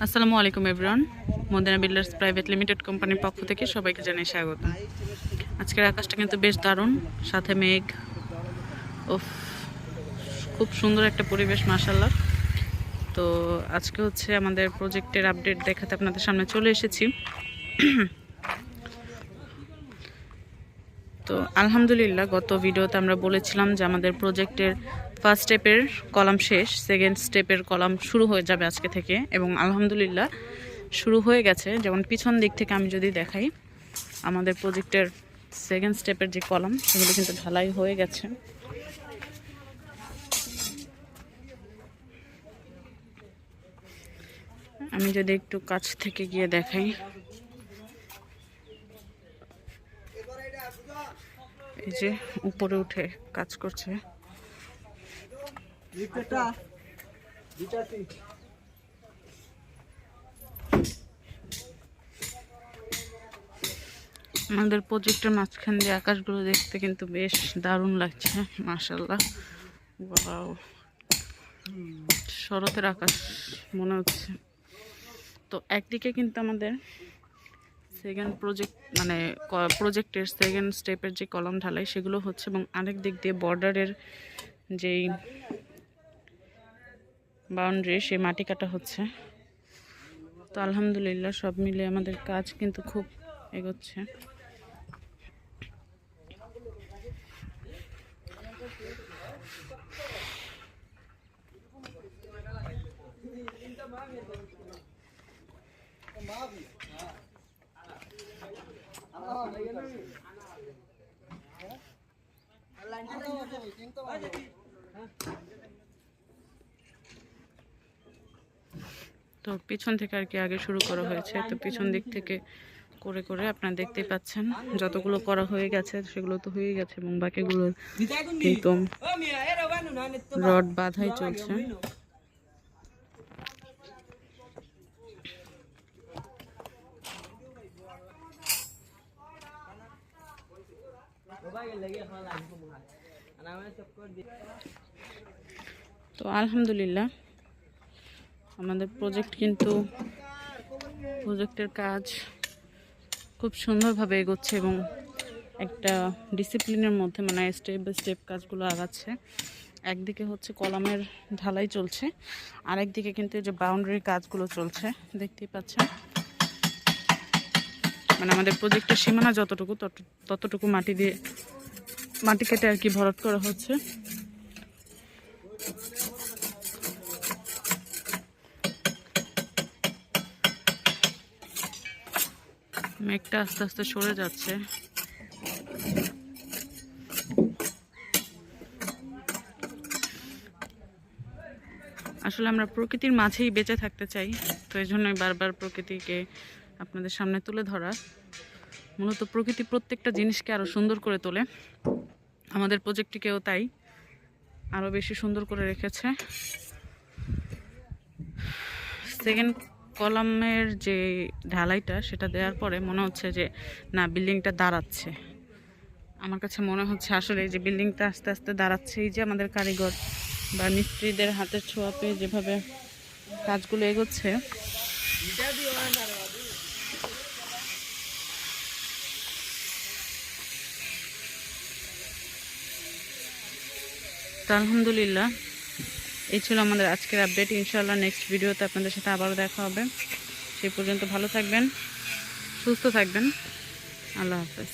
আসসালামু আলাইকুম everyone. Madina builders private limited কোম্পানির পক্ষ থেকে সবাইকে জানাই স্বাগত। আজকের আকাশটা কিন্তু বেশ দারুণ, সাথে মেঘ। উফ, খুব সুন্দর একটা পরিবেশ মাশাআল্লাহ। তো আজকে হচ্ছে আমাদের প্রজেক্টের আপডেট দেখাতে আপনাদের সামনে চলে এসেছি। তো আলহামদুলিল্লাহ, গত ভিডিওতে আমরা বলেছিলাম যে আমাদের প্রজেক্টের ফার্স্ট স্টেপের কলাম শেষ, সেকেন্ড স্টেপের কলাম শুরু হয়ে যাবে আজকে থেকে, এবং আলহামদুলিল্লাহ শুরু হয়ে গেছে। যেমন পিছন দিক থেকে আমি যদি দেখাই, আমাদের প্রজেক্টের সেকেন্ড স্টেপের যে কলাম সেগুলো কিন্তু ঢালাই হয়ে গেছে। আমি যদি একটু কাছ থেকে গিয়ে দেখাই, এই যে উপরে উঠে কাজ করছে। আমাদের প্রজেক্টের মাঝখান দিয়ে আকাশগুলো দেখতে কিন্তু বেশ দারুণ লাগছে মাশাআল্লাহ। ওয়াও, শরতের আকাশ মনে হচ্ছে। তো একদিকে কিন্তু আমাদের সেকেন্ড প্রজেক্টের সেকেন্ড স্টেপের যে কলাম ঢালাই সেগুলো হচ্ছে, এবং আরেক দিক দিয়ে বর্ডারের যেই বাউন্ডারি সেই মাটি কাটা হচ্ছে। তো আলহামদুলিল্লাহ সব মিলে আমাদের কাজ কিন্তু খুব এগোচ্ছে। তো পিছন থেকে আর কি আগে শুরু করা হয়েছে। তো পিছন দিক থেকে করে করে আপনারা দেখতেই পাচ্ছেন, যতগুলো করা হয়ে গেছে সেগুলো তো হয়ে গেছে, এবং বাকিগুলো কিন্তু রড বাঁধাই চলছে। তো আলহামদুলিল্লাহ আমাদের প্রজেক্টের কাজ খুব সুন্দরভাবে এগোচ্ছে, এবং একটা ডিসিপ্লিনের মধ্যে স্টেপ বাই স্টেপ কাজগুলো আগাচ্ছে। একদিকে হচ্ছে কলামের ঢালাই চলছে, আরেকদিকে কিন্তু এই যে বাউন্ডারির কাজগুলো চলছে, দেখতেই পাচ্ছেন। আমাদের প্রজেক্টের সীমানা যতটুকু ততটুকু মাটি কেটে আর কি ভরাট করা হচ্ছে। মেঘটা আস্তে আস্তে সরে যাচ্ছে। আসলে আমরা প্রকৃতির মাঝেই বেঁচে থাকতে চাই, তো এই জন্যই বারবার প্রকৃতিকে আপনাদের সামনে তুলে ধরা। মূলত প্রকৃতি প্রত্যেকটা জিনিসকে আরও সুন্দর করে তোলে, আমাদের প্রজেক্টটিকেও তাই আরও বেশি সুন্দর করে রেখেছে। সেকেন্ড কলামের যে ঢালাইটা সেটা দেওয়ার পরে মনে হচ্ছে যে না, বিল্ডিংটা দাঁড়াচ্ছে। আমার কাছে মনে হচ্ছে আসলে যে বিল্ডিংটা আস্তে আস্তে দাঁড়াচ্ছে। এই যে আমাদের কারিগর বা মিস্ত্রিদের হাতের ছোঁয়া পেয়ে যেভাবে কাজগুলো এগোচ্ছে, তো আলহামদুলিল্লাহ এই ছিল আমাদের আজকের আপডেট। ইনশাআল্লাহ নেক্সট ভিডিওতে আপনাদের সাথে আবারও দেখা হবে। সেই পর্যন্ত ভালো থাকবেন, সুস্থ থাকবেন। আল্লাহ হাফেজ।